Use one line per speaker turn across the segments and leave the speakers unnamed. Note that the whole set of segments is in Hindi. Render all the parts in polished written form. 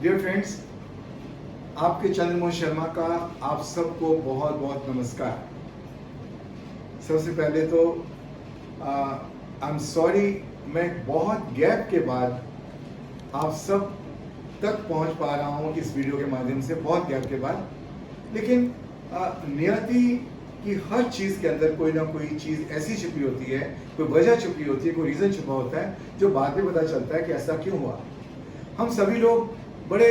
डियर फ्रेंड्स, आपके चंद्रमोहन शर्मा का आप सबको बहुत बहुत नमस्कार। सबसे पहले तो आई एम सॉरी, मैं बहुत गैप के बाद आप सब तक पहुंच पा रहा हूं इस वीडियो के माध्यम से, बहुत गैप के बाद। लेकिन नियति की हर चीज़ के अंदर कोई ना कोई चीज़ ऐसी छुपी होती है, कोई वजह छुपी होती है, कोई रीज़न छुपा होता है जो बाद में पता चलता है कि ऐसा क्यों हुआ। हम सभी लोग बड़े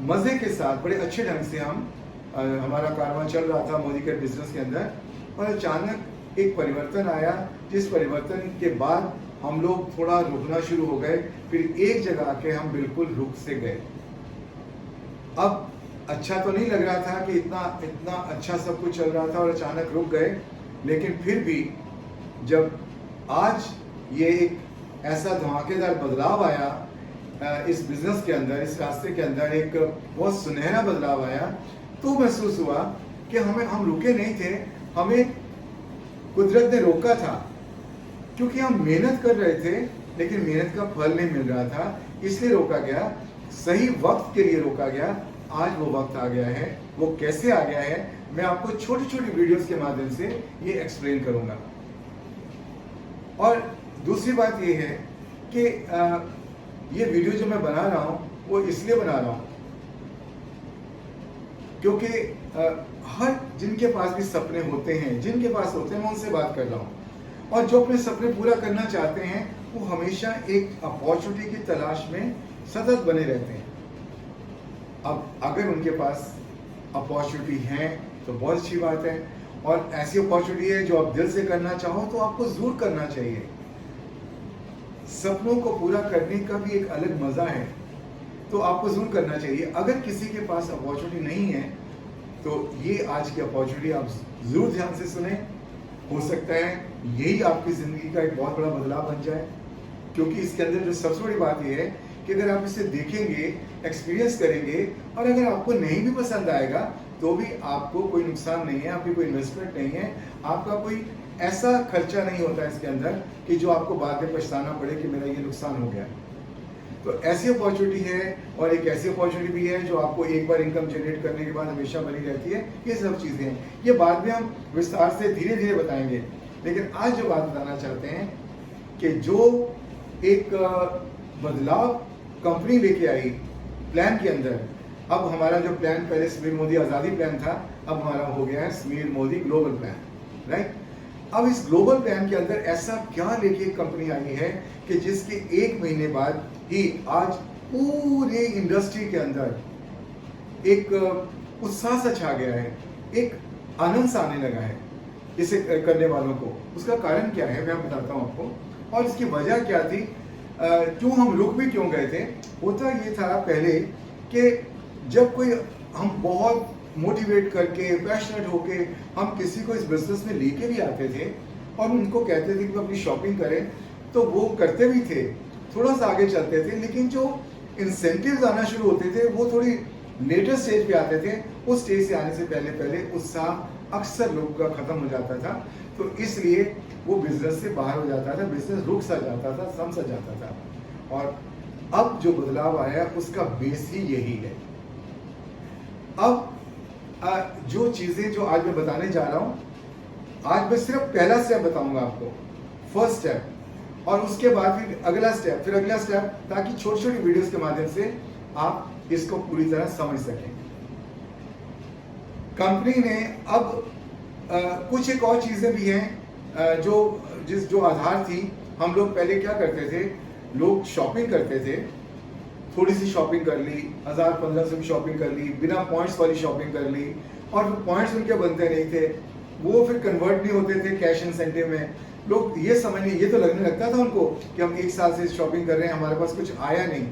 मज़े के साथ, बड़े अच्छे ढंग से हमारा कारवां चल रहा था मोदी के बिजनेस के अंदर, और अचानक एक परिवर्तन आया, जिस परिवर्तन के बाद हम लोग थोड़ा रुकना शुरू हो गए। फिर एक जगह आके हम बिल्कुल रुक से गए। अब अच्छा तो नहीं लग रहा था कि इतना अच्छा सब कुछ चल रहा था और अचानक रुक गए, लेकिन फिर भी जब आज ये एक ऐसा धमाकेदार बदलाव आया इस बिजनेस के अंदर, इस रास्ते के अंदर एक बहुत सुनहरा बदलाव आया, तो महसूस हुआ कि हम रुके नहीं थे, हमें कुदरत ने रोका था, क्योंकि हम मेहनत कर रहे थे लेकिन मेहनत का फल नहीं मिल रहा था, इसलिए रोका गया। सही वक्त के लिए रोका गया। आज वो वक्त आ गया है। वो कैसे आ गया है, मैं आपको छोटी छोटी वीडियोस के माध्यम से ये एक्सप्लेन करूंगा। और दूसरी बात ये है कि ये वीडियो जो मैं बना रहा हूं वो इसलिए बना रहा हूं क्योंकि हर जिनके पास भी सपने होते हैं, जिनके पास होते हैं, मैं उनसे बात कर रहा हूं। और जो अपने सपने पूरा करना चाहते हैं वो हमेशा एक अपॉर्चुनिटी की तलाश में सतत बने रहते हैं। अब अगर उनके पास अपॉर्चुनिटी है तो बहुत अच्छी बात है, और ऐसी अपॉर्चुनिटी है जो आप दिल से करना चाहो तो आपको जरूर करना चाहिए। सपनों को पूरा करने का भी एक अलग मजा है, तो आपको जरूर करना चाहिए। अगर किसी के पास अपॉर्चुनिटी नहीं है तो ये आज की अपॉर्चुनिटी आप जरूर ध्यान से सुने। हो सकता है यही आपकी जिंदगी का एक बहुत बड़ा बदलाव बन जाए, क्योंकि इसके अंदर जो सबसे बड़ी बात यह है कि अगर आप इसे देखेंगे, एक्सपीरियंस करेंगे, और अगर आपको नहीं भी पसंद आएगा तो भी आपको कोई नुकसान नहीं है, आपकी कोई इन्वेस्टमेंट नहीं है, आपका कोई ऐसा खर्चा नहीं होता है इसके अंदर कि जो आपको बाद में पछताना पड़े कि मेरा ये नुकसान हो गया। तो ऐसी अपॉर्चुनिटी है, और एक ऐसी अपॉर्चुनिटी भी है जो आपको एक बार इनकम जनरेट करने के बाद हमेशा बनी रहती है। ये सब चीज़ें हैं, ये बाद में हम विस्तार से धीरे धीरे बताएंगे। लेकिन आज जो बात बताना चाहते हैं कि जो एक बदलाव कंपनी लेके आई प्लान के अंदर, अब हमारा जो प्लान पहले समीर मोदी आज़ादी प्लान था, अब हमारा हो गया है Sameer Modi global plan, right. अब इस ग्लोबल प्लान के अंदर ऐसा क्या लेके कंपनी आई है कि जिसके एक महीने बाद ही आज पूरे इंडस्ट्री के अंदर एक उत्साह सा छा गया है, एक आनंद सा आने लगा है इसे करने वालों को। उसका कारण क्या है मैं बताता हूँ आपको, और इसकी वजह क्या थी, क्यों हम रुक भी क्यों गए थे। होता ये था पहले कि जब कोई हम बहुत मोटिवेट करके, पैशनेट होके हम किसी को इस बिजनेस में लेके भी आते थे और उनको कहते थे कि वो अपनी शॉपिंग करें, तो वो करते भी थे, थोड़ा सा आगे चलते थे, लेकिन जो इंसेंटिव्स आना शुरू होते थे वो थोड़ी लेटर स्टेज पे आते थे। उस स्टेज से आने से पहले पहले उत्साह अक्सर लोगों का खत्म हो जाता था, तो इसलिए वो बिजनेस से बाहर हो जाता था, बिजनेस रुक सा जाता था, सम सा जाता था। और अब जो बदलाव आया उसका बेस ही यही है। अब जो चीजें जो आज मैं बताने जा रहा हूं, आज मैं सिर्फ पहला स्टेप बताऊंगा आपको, फर्स्ट स्टेप, और उसके बाद फिर अगला स्टेप, फिर अगला स्टेप, ताकि छोटी छोटी वीडियोस के माध्यम से आप इसको पूरी तरह समझ सकें। कंपनी ने अब कुछ एक और चीजें भी हैं जो आधार थी। हम लोग पहले क्या करते थे, लोग शॉपिंग करते थे, थोड़ी सी शॉपिंग कर ली, 1000-1500 की शॉपिंग कर ली, बिना पॉइंट्स वाली शॉपिंग कर ली, और पॉइंट्स उनके बनते नहीं थे, वो फिर कन्वर्ट नहीं होते थे कैश इंसेंटिव में। लोग ये समझने, ये तो लगने लगता था उनको कि हम 1 साल से शॉपिंग कर रहे हैं, हमारे पास कुछ आया नहीं,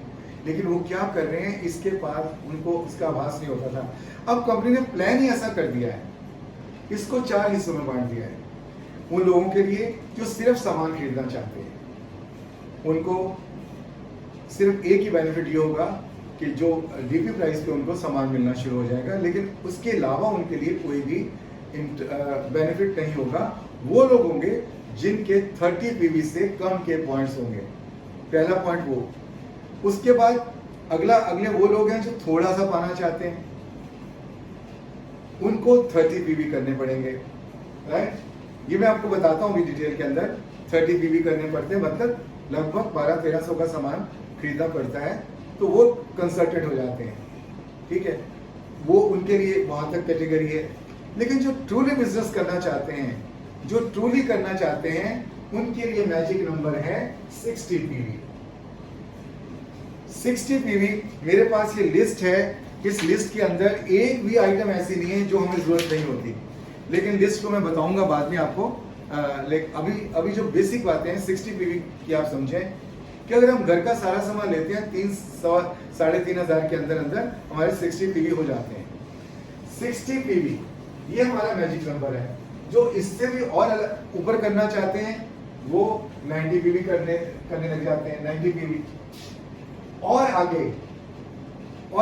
लेकिन वो क्या कर रहे हैं इसके बाद उनको इसका आभास नहीं होता था। अब कंपनी ने प्लान ही ऐसा कर दिया है, इसको 4 हिस्सों में बांट दिया है। उन लोगों के लिए जो सिर्फ सामान खरीदना चाहते हैं, उनको सिर्फ एक ही बेनिफिट ये होगा कि जो डीपी प्राइस पे उनको सामान मिलना शुरू हो जाएगा, लेकिन उसके अलावा उनके लिए कोई भी बेनिफिट नहीं होगा। वो लोग होंगे जिनके 30 पीवी से कम के पॉइंट्स होंगे, पहला पॉइंट वो। उसके बाद अगले वो लोग हैं जो थोड़ा सा पाना चाहते हैं, उनको 30 पीवी करने पड़ेंगे, राइट। ये मैं आपको बताता हूँ भी डिटेल के अंदर। 30 पीवी करने पड़ते हैं, मतलब लगभग 1200-1300 का सामान खरीदना पड़ता है, तो वो कंसल्टेंट हो जाते हैं, ठीक है। वो उनके लिए वहां तक कैटेगरी है। लेकिन जो ट्रूली बिजनेस करना चाहते हैं, जो ट्रूली करना चाहते हैं, उनके लिए मैजिक नंबर है 60 पीवी। 60 पीवी मेरे पास ये लिस्ट है। इस लिस्ट के अंदर एक भी आइटम ऐसी नहीं है जो हमें जरूरत नहीं होती, लेकिन लिस्ट को मैं बताऊंगा बाद में आपको। अभी जो बेसिक बातें हैं 60 पीवी की आप समझें कि अगर हम घर का सारा सामान लेते हैं 300-3,500 के अंदर अंदर हमारे 60 पीवी हो जाते हैं। 60 पीवी ये हमारा मैजिक नंबर है। जो इससे भी और ऊपर करना चाहते हैं वो 90 पीवी करने लग जाते हैं, 90 पीवी। और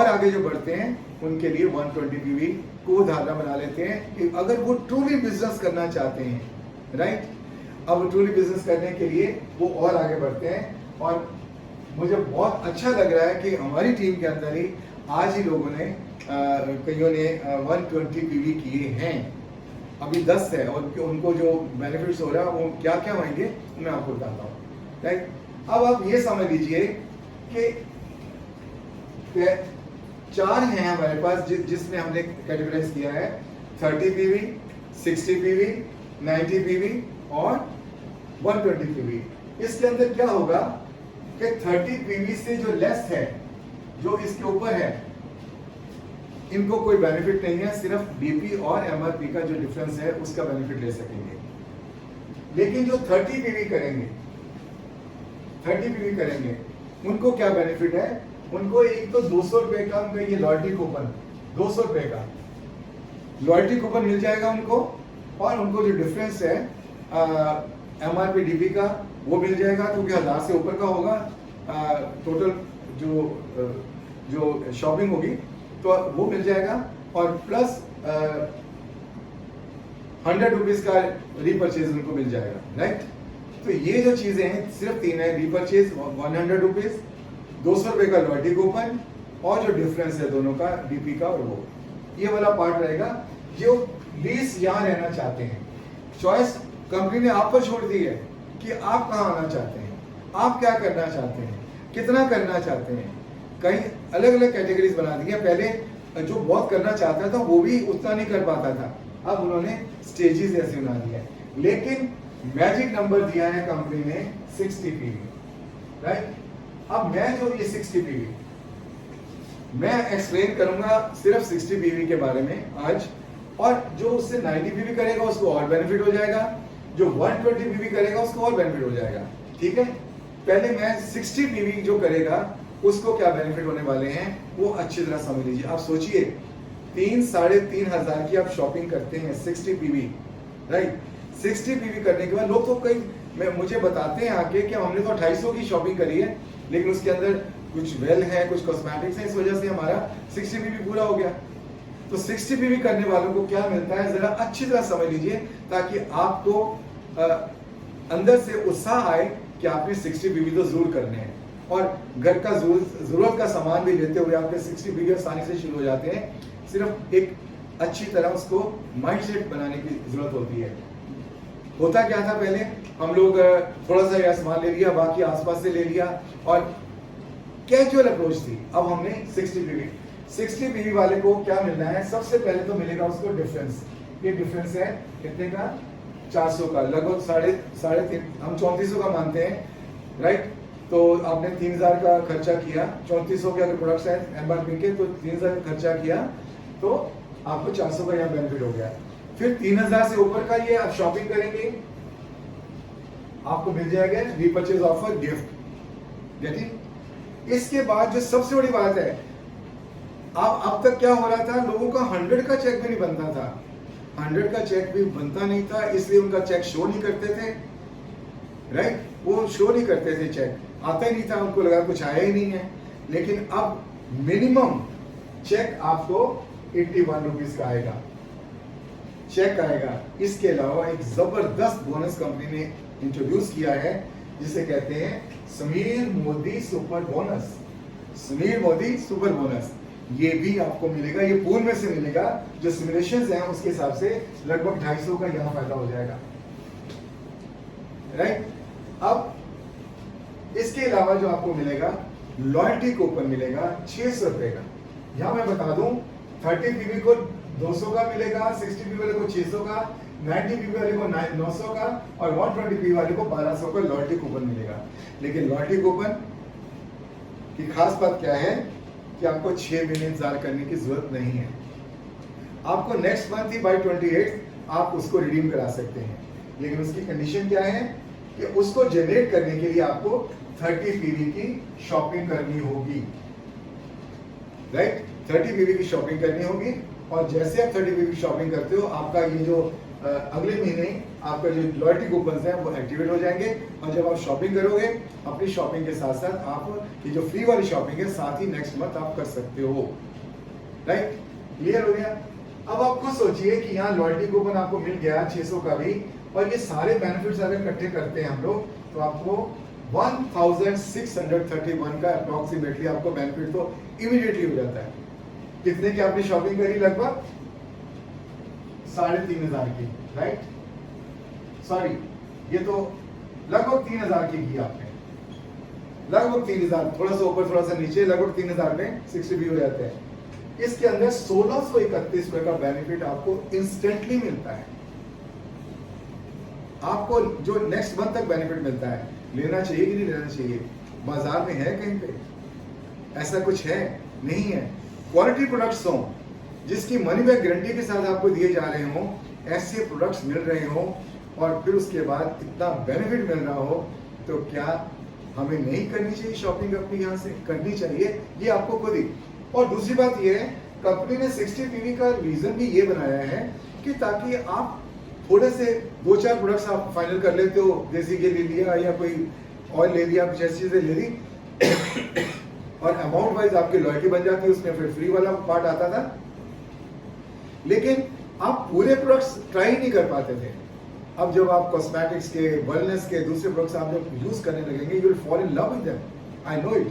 आगे जो बढ़ते हैं उनके लिए 120 पीवी को धारणा बना लेते हैं कि अगर वो ट्रूली बिजनेस करना चाहते हैं, राइट। अब ट्रूली बिजनेस करने के लिए वो और आगे बढ़ते हैं। और मुझे बहुत अच्छा लग रहा है कि हमारी टीम के अंदर ही आज ही लोगों ने कईयों ने 120 पीवी किए हैं। अभी 10 है और उनको जो बेनिफिट्स हो रहा है वो क्या क्या होंगे मैं आपको बताता हूँ, राइट। अब आप ये समझ लीजिए कि 4 हैं हमारे पास जिसमें हमने कैटेगराइज किया है 30 पीवी, 60 पीवी, 90 पीवी और 120 पीवी। इसके अंदर क्या होगा कि 30 पीवी से जो लेस है, जो इसके ऊपर है, इनको कोई बेनिफिट नहीं है, सिर्फ डीपी और एमआरपी का जो डिफरेंस है उसका बेनिफिट ले सकेंगे। लेकिन जो 30 पीवी करेंगे उनको क्या बेनिफिट है? उनको एक तो 200 रुपए का उनका ये लॉयल्टी कूपन, 200 रुपए का लॉयल्टी कूपन मिल जाएगा उनको, और उनको जो डिफरेंस है एमआरपी डीपी का वो मिल जाएगा, क्योंकि 1000 से ऊपर का होगा टोटल जो शॉपिंग होगी तो वो मिल जाएगा। और प्लस 100 रुपीज का रीपरचेज उनको मिल जाएगा, राइट। तो ये जो चीजें हैं सिर्फ 3 है, रीपरचेज 100 रुपीज, 200 रुपए का लॉयल्टी कूपन और जो डिफरेंस है दोनों का डीपी का, और वो ये वाला पार्ट रहेगा। जो प्लीज यहाँ रहना चाहते हैं, चॉइस कंपनी ने आप पर छोड़ दी है कि आप कहाँ आना चाहते हैं, आप क्या करना चाहते हैं, कितना करना चाहते हैं। कई अलग अलग कैटेगरीज बना दी है। पहले जो बहुत करना चाहता था वो भी उतना नहीं कर पाता था, अब उन्होंने स्टेजेस ऐसे बना दिया है। लेकिन मैजिक नंबर दिया है कंपनी ने 60 पीवी, राइट। अब मैं जो ये 60 पीवी मैं एक्सप्लेन करूंगा सिर्फ 60 पीवी के बारे में आज, और जो उससे 90 पीवी करेगा उसको और बेनिफिट हो जाएगा, जो 120 पीवी करेगा उसको और बेनिफिट हो जाएगा, ठीक है। पहले मैं 60 पीवी जो करेगा उसको क्या बेनिफिट होने वाले हैं वो अच्छी तरह समझ लीजिए। आप सोचिए 3-3,500 की आप शॉपिंग करते हैं 60 पीवी, राइट। 60 पीवी करने के बाद लोग तो मुझे बताते हैं आके कि हमने तो 250 की शॉपिंग करी है, लेकिन उसके अंदर कुछ वेल है, कुछ कॉस्मेटिक्स है, इस वजह से हमारा 60 पीवी पूरा हो गया। तो 60 पीवी करने वालों को क्या मिलता है जरा अच्छी तरह समझ लीजिए, ताकि आपको अंदर से उत्साह आए कि आपने 60 पीवी तो जरूर करने हैं। और घर का जरूरत का सामान भी लेते हुए आपके 60 पीवी आसानी से शुरू हो जाते हैं। सिर्फ एक अच्छी तरह उसको माइंडसेट बनाने की जरूरत होती है। होता क्या था पहले, हम लोग थोड़ा सा सामान ले लिया, बाकी आसपास से ले लिया, और कैजुअल अप्रोच थी। अब हमने 60 पीवी वाले को क्या मिलना है? सबसे पहले तो मिलेगा उसको डिफरेंस। ये डिफरेंस है कितने का? 400 का, लगभग 3.5 हम 3400 का मानते हैं, राइट। तो आपने 3000 का खर्चा किया, 3400 के अगर प्रोडक्ट्स हैं एमआरपी के, तो 3000 का खर्चा किया तो आपको 400 का यहाँ बेनिफिट हो गया। फिर 3000 से ऊपर का ये आप शॉपिंग करेंगे, आपको मिल जाएगा रीपरचेज ऑफर गिफ्ट, गेटिंग। इसके बाद जो सबसे बड़ी बात है, अब तक क्या हो रहा था, लोगों का 100 का चेक भी नहीं बनता था, 100 का चेक भी बनता नहीं था, इसलिए उनका चेक शो नहीं करते थे, राइट। वो शो नहीं करते थे, चेक आता ही नहीं था, उनको लगा कुछ आया ही नहीं है। लेकिन अब मिनिमम चेक आपको 81 रुपीज का आएगा, चेक आएगा। इसके अलावा एक जबरदस्त बोनस कंपनी ने इंट्रोड्यूस किया है जिसे कहते हैं Sameer Modi super bonus. Sunil Modi super bonus, ये भी आपको मिलेगा, ये पूल में से मिलेगा। जो सिमुलेशंस हैं उसके हिसाब से लगभग 250 का यहाँ फायदा हो जाएगा, राइट। अब इसके अलावा जो आपको मिलेगा लॉयल्टी कूपन मिलेगा 600 रुपए का। यहां मैं बता दूं 30 पीवी को 200 का मिलेगा, 60 पीवी वाले को 600 का, 90 पीवी वाले को 900 का और 120 पीवी वाले को 1200 का लॉयल्टी कूपन मिलेगा। लेकिन लॉयल्टी कूपन की खास बात क्या है कि आपको 6 महीने इंतजार करने की जरूरत नहीं है। आपको नेक्स्ट मंथ ही बाय 28 आप उसको रिडीम करा सकते हैं, लेकिन उसकी कंडीशन क्या है कि उसको जनरेट करने के लिए आपको 30 पीवी की शॉपिंग करनी होगी, राइट। 30 पीवी की शॉपिंग करनी होगी और जैसे आप 30 पीवी की शॉपिंग करते हो आपका ये जो अगले महीने आपका जो लॉयल्टी कूपन है वो एक्टिवेट हो जाएंगे। और जब आप शॉपिंग करोगे अपनी शॉपिंग के साथ साथ आप ये जो फ्री वाली शॉपिंग है साथ ही नेक्स्ट मंथ आप कर सकते हो, राइट। क्लियर हो गया। अब आप खुद सोचिए कि यहाँ लॉयल्टी कूपन आपको मिल गया 600 का भी, और ये सारे बेनिफिट्स अगर इकट्ठे करते हैं हम लोग तो आपको 1631 का अप्रोक्सीमेटली आपको बेनिफिट तो इमीडिएटली हो जाता है। कितने की आपने शॉपिंग करी? लगभग 3500 की, राइट। सॉरी, ये तो लगभग 3000 की आपने, लगभग 3000, थोड़ा सा ऊपर थोड़ा सा नीचे, लगभग 3000 में 60 भी हो जाते हैं। इसके अंदर 1631 रुपए का बेनिफिट आपको इंस्टेंटली मिलता है। आपको जो नेक्स्ट मंथ तक बेनिफिट मिलता है, लेना चाहिए कि नहीं लेना चाहिए? बाजार में है कहीं पे? ऐसा कुछ है? नहीं है। क्वालिटी प्रोडक्ट्स हो जिसकी मनी बैक गारंटी के साथ आपको दिए जा रहे हो, ऐसे प्रोडक्ट्स मिल रहे हो और फिर उसके बाद इतना बेनिफिट मिल रहा हो, तो क्या हमें नहीं करनी चाहिए शॉपिंग? अपनी यहाँ से करनी चाहिए, ये आपको खुद ही। और दूसरी बात ये है, कंपनी ने 60 पीवी का रीजन भी ये बनाया है कि ताकि आप थोड़े से 2-4 प्रोडक्ट्स आप फाइनल कर लेते हो, देसी घी ले लिया या कोई ऑयल ले लिया, कुछ ऐसी चीजें ले ली और अमाउंट वाइज आपकी लॉयल्टी बन जाती है, उसमें फिर फ्री वाला पार्ट आता था। लेकिन आप पूरे प्रोडक्ट्स ट्राई नहीं कर पाते थे। अब जब आप कॉस्मेटिक्स के, वेलनेस के दूसरे प्रोडक्ट्स आप जब यूज करने लगेंगे, you will fall in love with them. I know it.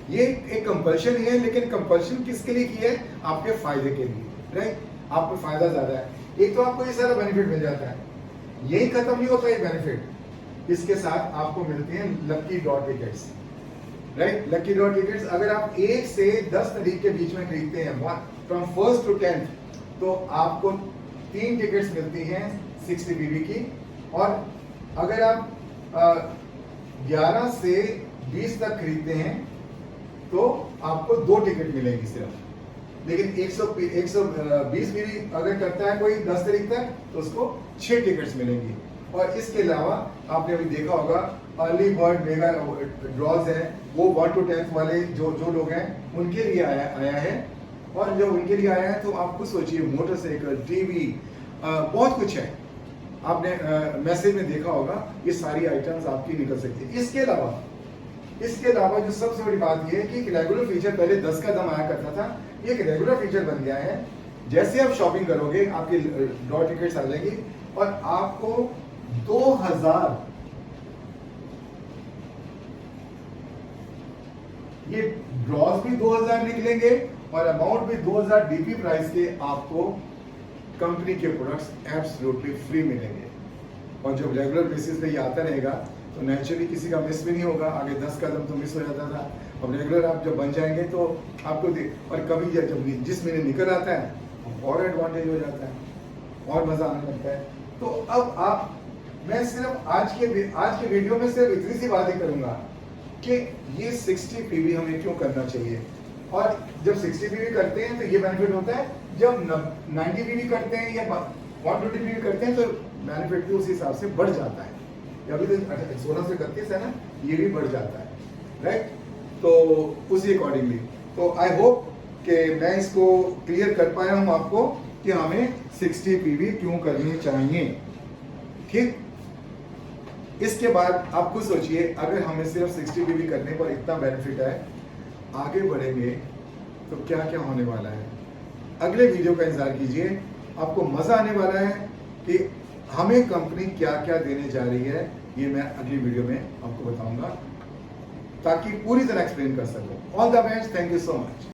ये एक कंपल्शन ही है, लेकिन कंपल्शन किसके लिए की है? आपके फायदे के लिए, राइट। आपको फायदा ज्यादा है। एक तो आपको ये सारा बेनिफिट मिल जाता है, यही खत्म नहीं होता ये बेनिफिट। इसके साथ आपको मिलते हैं lucky draw tickets, right. Lucky draw tickets अगर आप 1 से 10 तारीख के बीच में खरीदते हैं, फ्रॉम 1st to 10th, तो आपको 3 टिकट्स मिलती हैं 60 पीवी की। और अगर आप 11 से 20 तक खरीदते हैं तो आपको 2 टिकट मिलेंगी सिर्फ। लेकिन 120 पीवी अगर करता है कोई 10 तारीख तक तो उसको 6 टिकट्स मिलेंगी। और इसके अलावा आपने अभी देखा होगा अर्ली बर्ड मेगा ड्रॉज है, वो 1 to 10th वाले जो लोग हैं उनके लिए आया है। और जब उनके लिए आया है तो आप खुद सोचिए, मोटरसाइकिल, टीवी, बहुत कुछ है। आपने मैसेज में देखा होगा, ये सारी आइटम्स आपकी निकल सकती है। इसके अलावा जो सबसे बड़ी बात ये है कि रेगुलर फीचर पहले 10 का दाम आया करता था, ये एक रेगुलर फीचर बन गया है। जैसे आप शॉपिंग करोगे आपकी ड्रॉ टिकट्स आ जाएगी और आपको 2000 ये ड्रॉज भी 2000 निकलेंगे और अमाउंट भी 2000 डीपी प्राइस के आपको कंपनी के प्रोडक्ट्स एब्सोल्युटली फ्री मिलेंगे। और जब रेगुलर बेसिस पे ये आता रहेगा तो नेचुरली किसी का मिस भी नहीं होगा। आगे 10 कदम तो मिस हो जाता था, अब रेगुलर आप जब बन जाएंगे तो आपको और कभी जब जिस महीने निकल आता है और एडवांटेज हो जाता है और मजा आने लगता है। तो अब मैं सिर्फ आज के वीडियो में सिर्फ इतनी सी बातें करूंगा कि ये 60 पीवी हमें क्यों करना चाहिए। और जब 60 पीवी करते हैं तो ये बेनिफिट होता है, जब 90 पीवी करते हैं या 120 पीवी करते हैं तो बेनिफिट भी उस हिसाब से बढ़ जाता है। अभी तो 16 से 31 है ना, ये भी बढ़ जाता है, राइट। तो उसी अकॉर्डिंगली तो आई होप कि मैं इसको क्लियर कर पाया हूं आपको कि हमें 60 पीवी क्यों करनी चाहिए, ठीक। इसके बाद आप खुद सोचिए, अगर हमें सिर्फ 60 पीवी करने पर इतना बेनिफिट है, आगे बढ़ेंगे तो क्या क्या होने वाला है। अगले वीडियो का इंतजार कीजिए, आपको मजा आने वाला है कि हमें कंपनी क्या क्या देने जा रही है, ये मैं अगली वीडियो में आपको बताऊंगा। ताकि पूरी तरह एक्सप्लेन कर सकूं। All the best, thank you so much.